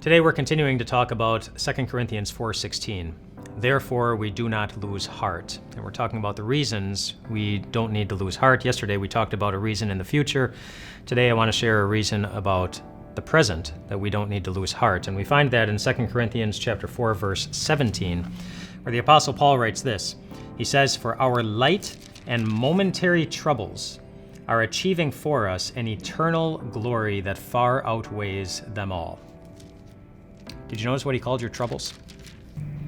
Today we're continuing to talk about 2 Corinthians 4:16. Therefore, we do not lose heart. And we're talking about the reasons we don't need to lose heart. Yesterday we talked about a reason in the future. Today I want to share a reason about the present that we don't need to lose heart. And we find that in 2 Corinthians chapter 4, verse 17, where the Apostle Paul writes this. He says, "For our light and momentary troubles are achieving for us an eternal glory that far outweighs them all." Did you notice what he called your troubles?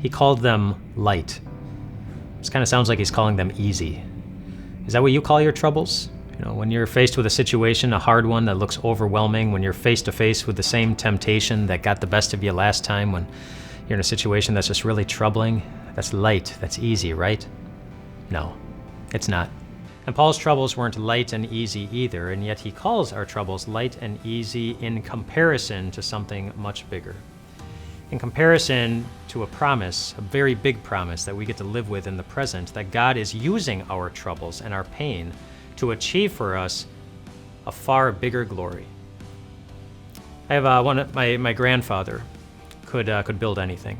He called them light. This kind of sounds like he's calling them easy. Is that what you call your troubles? You know, when you're faced with a situation, a hard one that looks overwhelming, when you're face to face with the same temptation that got the best of you last time, when you're in a situation that's just really troubling, that's light, that's easy, right? No, it's not. And Paul's troubles weren't light and easy either, and yet he calls our troubles light and easy in comparison to something much bigger. In comparison to a promise, a very big promise that we get to live with in the present, that God is using our troubles and our pain to achieve for us a far bigger glory. I have my grandfather could build anything.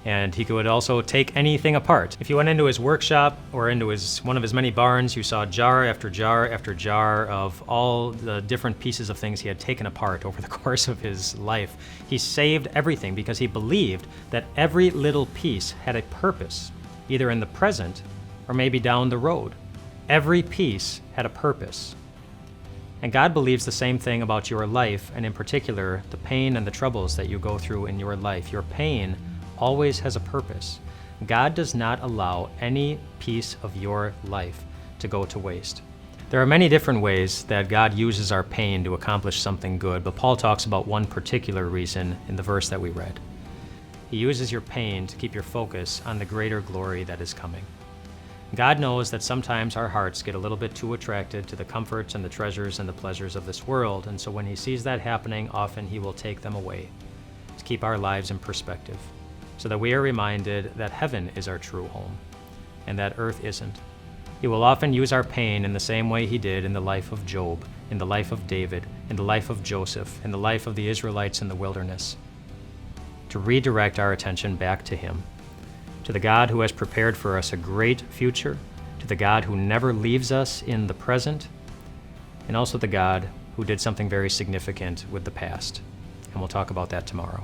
And he could also take anything apart. If you went into his workshop or into one of his many barns, you saw jar after jar after jar of all the different pieces of things he had taken apart over the course of his life. He saved everything because he believed that every little piece had a purpose, either in the present or maybe down the road. Every piece had a purpose. And God believes the same thing about your life, and in particular, the pain and the troubles that you go through in your life. Your pain always has a purpose. God does not allow any piece of your life to go to waste. There are many different ways that God uses our pain to accomplish something good, but Paul talks about one particular reason in the verse that we read. He uses your pain to keep your focus on the greater glory that is coming. God knows that sometimes our hearts get a little bit too attracted to the comforts and the treasures and the pleasures of this world, and so when he sees that happening, often he will take them away to keep our lives in perspective, so that we are reminded that heaven is our true home and that earth isn't. He will often use our pain in the same way he did in the life of Job, in the life of David, in the life of Joseph, in the life of the Israelites in the wilderness, to redirect our attention back to him, to the God who has prepared for us a great future, to the God who never leaves us in the present, and also the God who did something very significant with the past. And we'll talk about that tomorrow.